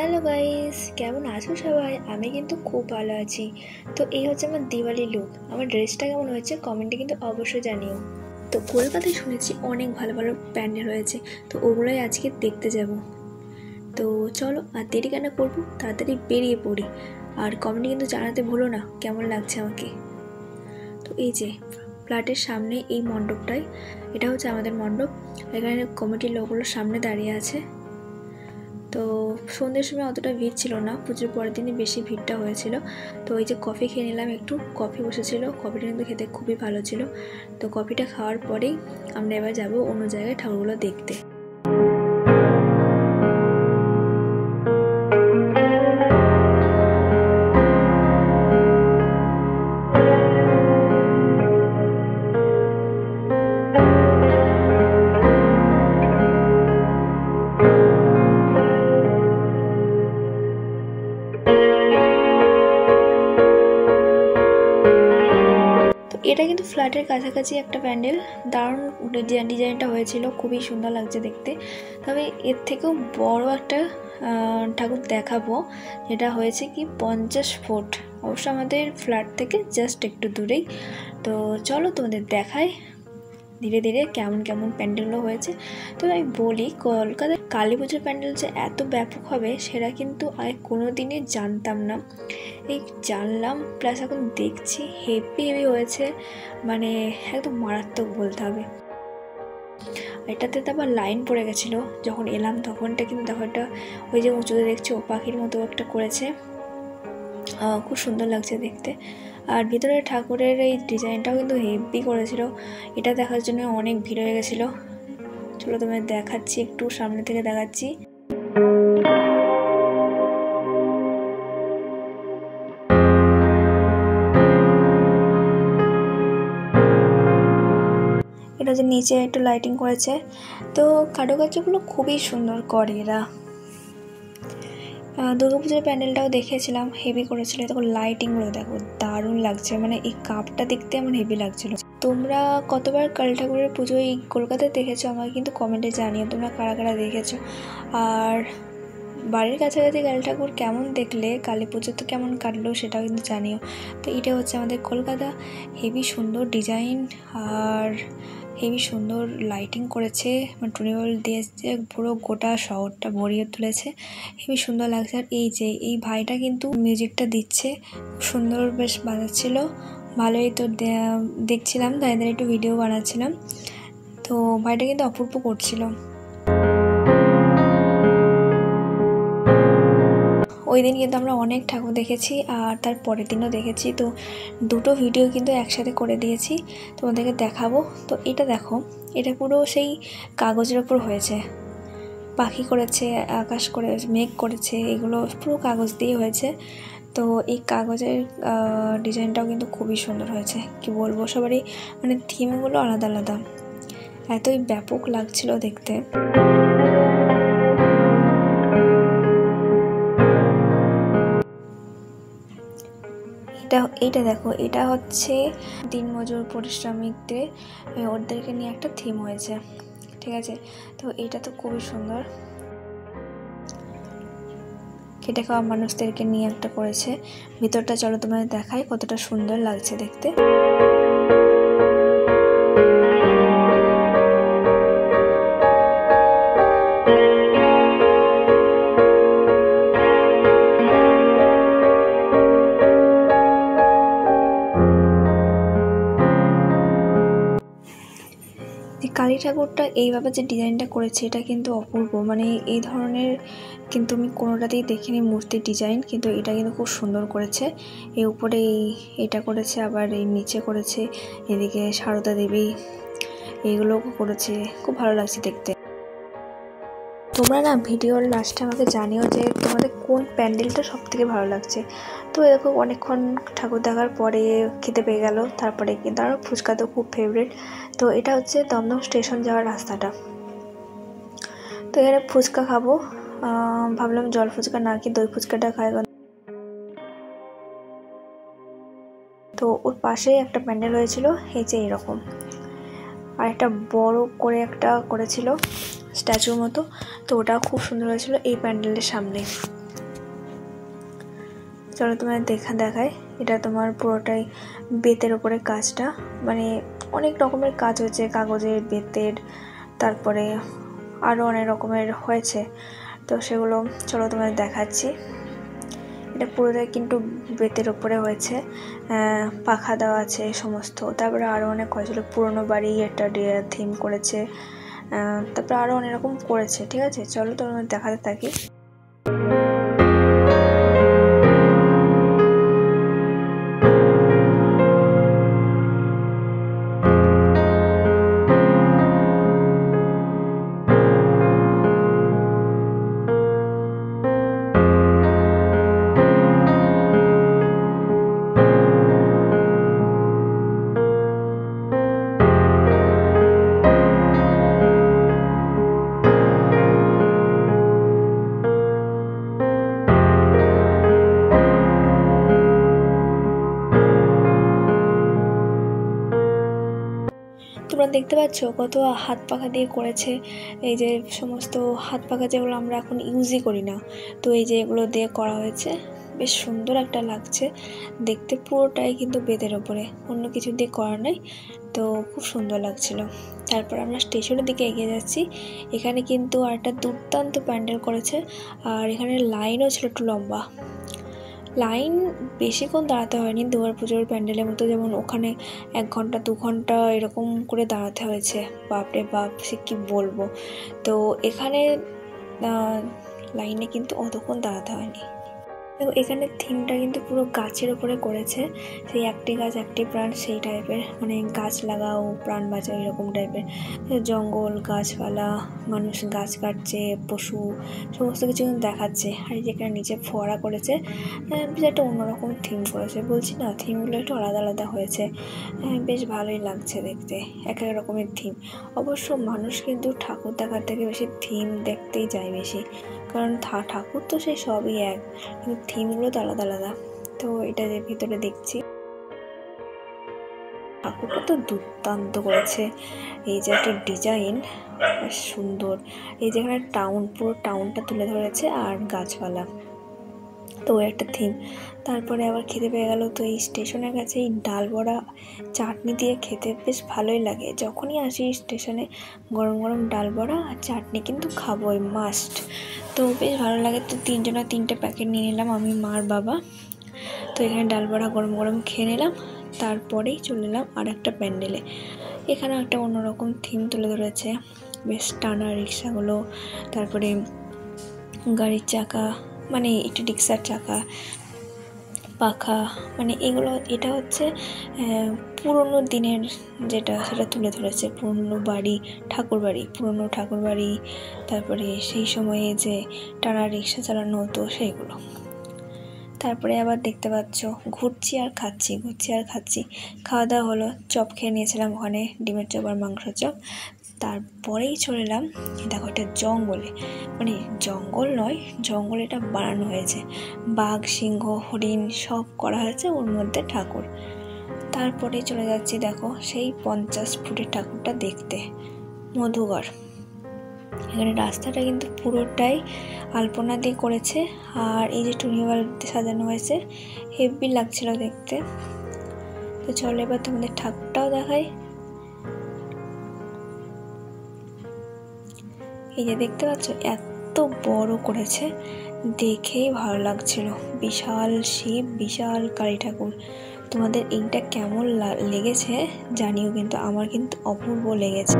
Hello guys, কেমন আছো সবাই? আমি কিন্তু খুব ভালো আছি। তো এই হচ্ছে আমার দিওয়ালি লুক। আমার ড্রেসটা কেমন হয়েছে কমেন্টে কিন্তু অবশ্যই জানিও। তো কলকাতায় শুনেছি অনেক ভালো ভালো প্যান্ডেল হয়েছে, তো ওগুলোই আজকে দেখতে যাব। তো চলো আর দেরি কেন করবো, তাড়াতাড়ি বেরিয়ে পড়ি। আর কমেন্টে কিন্তু জানাতে ভুলো না কেমন লাগছে আমাকে। তো এই যে ফ্ল্যাটের সামনে এই মণ্ডপটাই, এটা হচ্ছে আমাদের মণ্ডপ। এখানে কমিটির লোকগুলো সামনে দাঁড়িয়ে আছে। তো সন্ধ্যের সময় অতটা ভিড় ছিল না, পুজোর পরের দিনই বেশি ভিড়টা হয়েছিল। তো ওই যে কফি খেয়ে নিলাম, একটু কফি বসেছিল, কফিটা কিন্তু খেতে খুবই ভালো ছিল। তো কফিটা খাওয়ার পরেই আমরা এবার যাব অন্য জায়গায় ঠাকুরগুলো দেখতে। এটা কিন্তু ফ্ল্যাটের কাছাকাছি একটা প্যান্ডেল, দারুণ ডিজাইনটা হয়েছিল, খুবই সুন্দর লাগছে দেখতে। তবে এর থেকেও বড় একটা ঠাকুর দেখাবো, যেটা হয়েছে কি 50 ফুট, অবশ্য আমাদের ফ্ল্যাট থেকে জাস্ট একটু দূরেই। তো চলো তোমাদের দেখাই ধীরে ধীরে কেমন কেমন প্যান্ডেলগুলো হয়েছে। তো আমি বলি, কলকাতায় কালী পুজোর প্যান্ডেল যে এত ব্যাপক হবে সেটা কিন্তু আগে কোনো দিনই জানতাম না। এই জানলাম, প্লাস এখন দেখছি হেভি হেভি হয়েছে, মানে একদম মারাত্মক বলতে হবে। এটাতে তো আবার লাইন পড়ে গেছিলো যখন এলাম তখনটা, কিন্তু দেখো এটা ওই যে উঁচুতে দেখছি ও পাখির মতো একটা করেছে, খুব সুন্দর লাগছে দেখতে। আর ভিতরে ঠাকুরের এই ডিজাইনটাও কিন্তু হেভি করেছিল, এটা দেখার জন্য অনেক ভিড় হয়ে গেছিলো। চলো তোমায় দেখাচ্ছি, একটু সামনে থেকে দেখাচ্ছি। এটা যে নিচে একটু লাইটিং করেছে, তো কারুকার্যগুলো খুবই সুন্দর করে এরা। দুর্গাপুজোর প্যান্ডেলটাও দেখেছিলাম, হেভি করেছিল। দেখো লাইটিংগুলো দেখো, দারুণ লাগছে, মানে এই কাপটা দেখতে আমার হেভি লাগছিল। তোমরা কতবার কালী ঠাকুরের পুজো এই কলকাতায় দেখেছো আমাকে কিন্তু কমেন্টে জানিও তোমরা কারা কারা দেখেছো। আর বাড়ির কাছাকাছি কালী ঠাকুর কেমন দেখলে, কালী পুজো তো কেমন কাটলো সেটাও কিন্তু জানিও। তো এটা হচ্ছে আমাদের কলকাতা, হেভি সুন্দর ডিজাইন আর হেভি সুন্দর লাইটিং করেছে, মানে টুনি বাল্ব দিয়েছে, পুরো গোটা শহরটা ভরিয়ে তুলেছে, হেবি সুন্দর লাগছে। আর এই যে এই ভাইটা কিন্তু মিউজিকটা দিচ্ছে, সুন্দর বেশ বাজাচ্ছিল, ভালোই। তো দেখছিলাম, তাই একটু ভিডিও বানাচ্ছিলাম। তো ভাইটা কিন্তু অপূর্ব করছিল। ওই দিন কিন্তু আমরা অনেক ঠাকুর দেখেছি, আর তার পরের দিনও দেখেছি। তো দুটো ভিডিও কিন্তু একসাথে করে দিয়েছি, তোমাদেরকে দেখাবো। তো এটা দেখো, এটা পুরো সেই কাগজের ওপর হয়েছে, পাখি করেছে, আকাশ করে, মেঘ করেছে, এগুলো পুরো কাগজ দিয়ে হয়েছে। তো এই কাগজের ডিজাইনটাও কিন্তু খুবই সুন্দর হয়েছে, কি বলবো, সবারই মানে থিমগুলো আলাদা আলাদা, এতই ব্যাপক লাগছিল দেখতে। এইটা দেখো, এটা হচ্ছে দিনমজুর পরিশ্রমিকদের, ওদেরকে নিয়ে একটা থিম হয়েছে, ঠিক আছে। তো এটা তো খুবই সুন্দর, খেটে খাওয়া মানুষদেরকে নিয়ে একটা করেছে। ভিতরটা চলো তোমাদের দেখাই কতটা সুন্দর লাগছে দেখতে। কালী ঠাকুরটা এইভাবে যে ডিজাইনটা করেছে এটা কিন্তু অপূর্ব, মানে এই ধরনের কিন্তু আমি কোনোটাতেই দেখিনি মূর্তির ডিজাইন, কিন্তু এটা কিন্তু খুব সুন্দর করেছে। এই উপরে এটা করেছে, আবার এই নিচে করেছে, এদিকে সারদা দেবী, এইগুলো করেছে, খুব ভালো লাগছে দেখতে। তোমরা না ভিডিওর লাস্টে আমাকে জানিও যে তোমাদের কোন প্যান্ডেলটা সব থেকে ভালো লাগছে। তো এরকম অনেকক্ষণ ঠাকুর দেখার পরে খেতে পেয়ে গেল, তারপরে কিন্তু আরও ফুচকা তো খুব ফেভারিট। তো এটা হচ্ছে দমদম স্টেশন যাওয়ার রাস্তাটা। তো এখানে ফুচকা খাবো, ভাবলাম জল ফুচকা না কি দই ফুচকাটা খাই। তো ওর পাশেই একটা প্যান্ডেল হয়েছিল, এই যে এরকম, আর একটা বড় করে একটা করেছিল স্ট্যাচুর মতো, তো ওটা খুব সুন্দর হয়েছিল এই প্যান্ডেলের সামনে। চলো তোমার দেখায়। এটা তোমার পুরোটাই বেতের ওপরে কাজটা, মানে অনেক রকমের কাজ হয়েছে, কাগজের, বেতের, তারপরে আরও অনেক রকমের হয়েছে। তো সেগুলো চলো তোমাদের দেখাচ্ছি। এটা পুরোটাই কিন্তু বেতের ওপরে হয়েছে, পাখা দেওয়া আছে সমস্ত। তারপরে আরও অনেক হয়েছিল, পুরনো বাড়ি একটা থিম করেছে, তারপরে আরও অনেক রকম করেছে। ঠিক আছে, চলো তোমাদের দেখাতে থাকি। তোমরা দেখতে পাচ্ছ কত হাত পাখা দিয়ে করেছে। এই যে সমস্ত হাত পাখা যেগুলো আমরা এখন ইউজই করি না, তো এই যে এগুলো দিয়ে করা হয়েছে, বেশ সুন্দর একটা লাগছে দেখতে। পুরোটাই কিন্তু বেতের ওপরে, অন্য কিছু দিয়ে করা নাই, তো খুব সুন্দর লাগছিল। তারপর আমরা স্টেশনের দিকে এগিয়ে যাচ্ছি। এখানে কিন্তু একটা দুর্দান্ত প্যান্ডেল করেছে, আর এখানে লাইনও ছিল একটু লম্বা। লাইন বেশিক্ষণ দাঁড়াতে হয়নি দুর্গাপুজোর প্যান্ডেলের মতো, যেমন ওখানে 1 ঘন্টা 2 ঘন্টা এরকম করে দাঁড়াতে হয়েছে। বাপরে বাপ, সে কী বলবো। তো এখানে লাইনে কিন্তু অতক্ষণ দাঁড়াতে হয়নি। দেখো এখানে থিমটা কিন্তু পুরো গাছের ওপরে করেছে, সেই একটি গাছ একটি প্রাণ সেই টাইপের, মানে গাছ লাগাও প্রাণ বাঁচাও এরকম টাইপের। জঙ্গল, গাছপালা, মানুষ গাছ কাটছে, পশু, সমস্ত কিছু দেখাচ্ছে। আর যেখানে নিচে ফোয়ারা করেছে, বেশ একটা অন্যরকম থিম করেছে। বলছি না, থিমগুলো একটু আলাদা আলাদা হয়েছে, বেশ ভালোই লাগছে দেখতে, এক এক রকমের থিম। অবশ্য মানুষ কিন্তু ঠাকুর দেখার থেকে বেশি থিম দেখতেই যায় বেশি, কারণ ঠাকুর তো সেই সবই এক, কিন্তু থিমগুলো তো আলাদা আলাদা। তো এটা যে ভিতরে দেখছি, ঠাকুরটা তো দুর্দান্ত করেছে। এই যে একটা ডিজাইন, বেশ সুন্দর। এই যেখানে টাউন, পুরো টাউনটা তুলে ধরেছে, আর গাছপালা, তো একটা থিম। তারপরে আবার খেতে পেয়ে গেল। তো এই স্টেশনের কাছে এই ডাল বড়া চাটনি দিয়ে খেতে বেশ ভালোই লাগে। যখনই আসি স্টেশনে গরম গরম ডাল বড়া আর চাটনি কিন্তু খাবোই, মাস্ট। তো বেশ ভালো লাগে। তো 3 জনের 3টে প্যাকেট নিয়ে নিলাম, আমি, মা আর বাবা। তো এখানে ডাল বড়া গরম গরম খেয়ে নিলাম। তারপরেই চলে এলাম আর একটা প্যান্ডেলে। এখানে একটা অন্যরকম থিম তুলে ধরেছে, বেশ টানা রিক্সাগুলো, তারপরে গাড়ির চাকা, মানে একটু রিক্সার চাকা, পাখা, মানে এগুলো। এটা হচ্ছে পুরনো দিনের যেটা, সেটা তুলে ধরেছে। পুরনো বাড়ি, পুরনো ঠাকুর বাড়ি, তারপরে সেই সময়ে যে টানা রিক্সা চালানো হতো সেইগুলো। তারপরে আবার দেখতে পাচ্ছ ঘুরছি আর খাচ্ছি। খাওয়া দাওয়া হলো, চপ খেয়ে নিয়েছিলাম ওখানে, ডিমের চপ আর মাংস চপ। তারপরেই চলে এলাম, দেখো এটা জঙ্গলে, মানে জঙ্গল নয়, জঙ্গল এটা বানানো হয়েছে, বাঘ, সিংহ, হরিণ সব করা হয়েছে, ওর মধ্যে ঠাকুর। তারপরে চলে যাচ্ছি দেখো সেই 50 ফুটের ঠাকুরটা দেখতে, মধুঘর। এখানে রাস্তাটা কিন্তু পুরোটাই আলপনা দিয়ে করেছে, আর এই যে টুনি বাল্ব দিয়ে সাজানো হয়েছে, হেভি লাগছিল দেখতে। তো চলো এবার তোমাদের ঠাকুরটাও দেখাই। এই যে দেখতে পাচ্ছ, এত বড় করেছে, দেখেই ভালো লাগছিল। বিশাল শিব, বিশাল কালী ঠাকুর। তোমাদের এইটা কেমন লেগেছে জানিও, কিন্তু আমার কিন্তু অপূর্ব লেগেছে।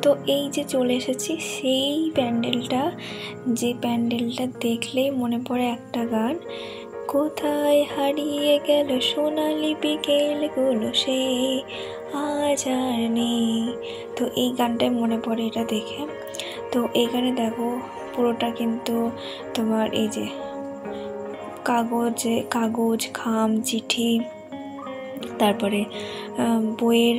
তো এই যে চলে এসেছি সেই প্যান্ডেলটা, যে প্যান্ডেলটা দেখলেই মনে পড়ে একটা গান, কোথায় হারিয়ে গেল সোনালি বিকেলগুলো, সে আজ আর নেই। তো এই গানটাই মনে পড়ে এটা দেখে। তো এইখানে দেখো পুরোটা কিন্তু তোমার এই যে কাগজ, খাম, চিঠি, তারপরে বইয়ের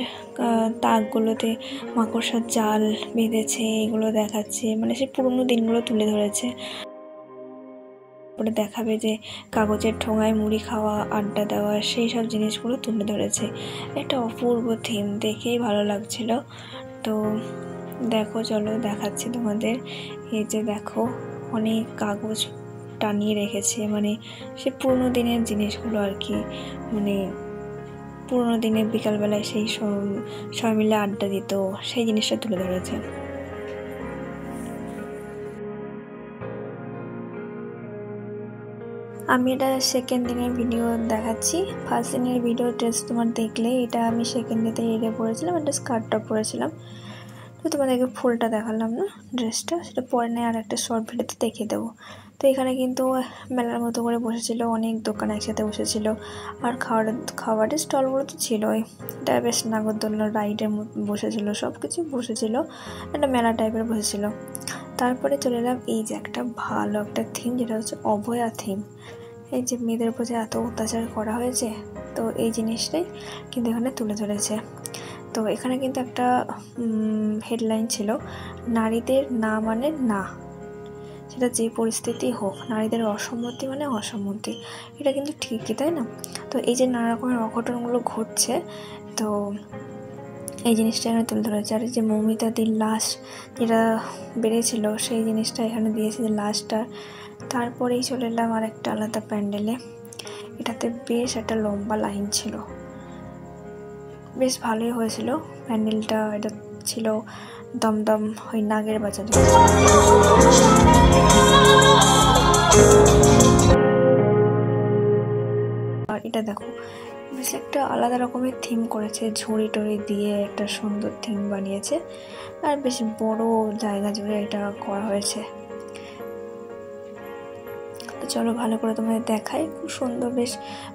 তাকগুলোতে মাকড়সার জাল বেঁধেছে, এগুলো দেখাচ্ছে, মানে সে পুরোনো দিনগুলো তুলে ধরেছে। তারপরে দেখাবে যে কাগজের ঠোঙায় মুড়ি খাওয়া, আড্ডা দেওয়া, সেই সব জিনিসগুলো তুলে ধরেছে। একটা অপূর্ব থিম, দেখেই ভালো লাগছিল। তো দেখো, চলো দেখাচ্ছি তোমাদের। এই যে দেখো অনেক কাগজ টানিয়ে রেখেছে, মানে সে পুরোনো দিনের জিনিসগুলো আর কি, মানে পুরোনো দিনে বিকালবেলায় সেই সবাই মিলে আড্ডা দিত, সেই জিনিসটা তুলে ধরেছে। আমি এটা সেকেন্ড দিনের ভিডিও দেখাচ্ছি। ফার্স্ট দিনের ভিডিও ড্রেস তোমার দেখলে, এটা আমি সেকেন্ড ডেতে এড়ে পরেছিলাম, একটা স্কার্টটা পরেছিলাম। তো তোমাদেরকে ফুলটা দেখালাম না ড্রেসটা, সেটা পরে নেই আর একটা শর্ট ভিডিওতে দেখিয়ে দেবো। তো এখানে কিন্তু মেলার মতো করে বসেছিল, অনেক দোকান একসাথে বসেছিল, আর খাবারের স্টলগুলো তো ছিলই। এটা বেশ নাগরদোলনা রাইডের বসেছিল, সব কিছু বসেছিল, একটা মেলা টাইপের বসেছিল। তারপরে চলে এলাম এই যে একটা ভালো একটা থিম, যেটা হচ্ছে অভয়া থিম। এই যে মেয়েদের উপর যে এত অত্যাচার করা হয়েছে, তো এই জিনিসটাই কিন্তু এখানে তুলে ধরেছে। তো এখানে কিন্তু একটা হেডলাইন ছিল, নারীদের না মানে না, সেটা যে পরিস্থিতি হোক, নারীদের অসম্মতি মানে অসম্মতি, এটা কিন্তু ঠিকই, তাই না? তো এই যে নানা রকমের অঘটনগুলো ঘটছে, তো এই জিনিসটা এখানে তুলে ধরেছে। আর এই যে মৌমিতাদির লাশ যেটা বেড়েছিল, সেই জিনিসটা এখানে দিয়েছে, যে লাশটা। তারপরেই চলে এলাম আর একটা আলাদা প্যান্ডেলে। এটাতে বেশ একটা লম্বা লাইন ছিল, বেশ ভালোই হয়েছিল প্যান্ডেলটা। এটা ছিল দমদম ওই নাগের বাজারে। আর এটা দেখো বেশ একটা আলাদা রকমের থিম করেছে, ঝুড়ি টড়ি দিয়ে একটা সুন্দর থিম বানিয়েছে, আর বেশ বড় জায়গা জুড়ে এটা করা হয়েছে। তো চলো ভালো করে তোমাদের দেখাই। খুব সুন্দর, বেশ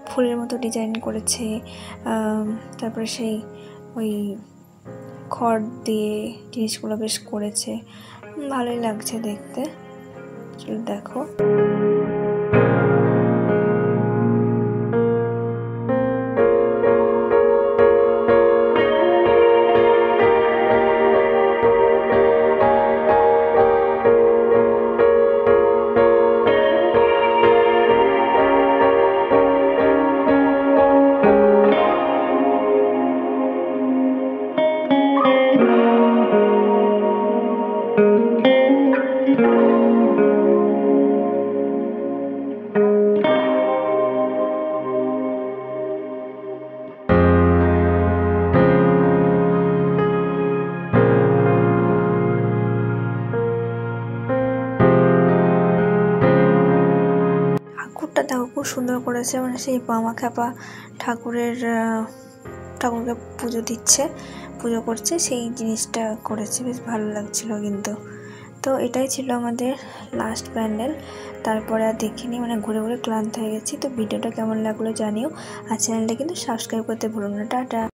ফুলের মতো ডিজাইন করেছে। তারপরে সেই ওই খড় দিয়ে জিনিসগুলো বেশ করেছে, ভালোই লাগছে দেখতে। চলো দেখো। ঠাকুরটা দেখো খুব সুন্দর করেছে, মানে সেই বামা খ্যাপা ঠাকুরকে পুজো করছে, সেই জিনিসটা করেছে, বেশ ভালো লাগছিল কিন্তু। তো এটাই ছিল আমাদের লাস্ট প্যান্ডেল। তারপরে আর দেখিনি, মানে ঘুরে ঘুরে ক্লান্ত হয়ে গেছি। তো ভিডিওটা কেমন লাগলো জানিও, আর চ্যানেলটা কিন্তু সাবস্ক্রাইব করতে ভুলো না। টাটা।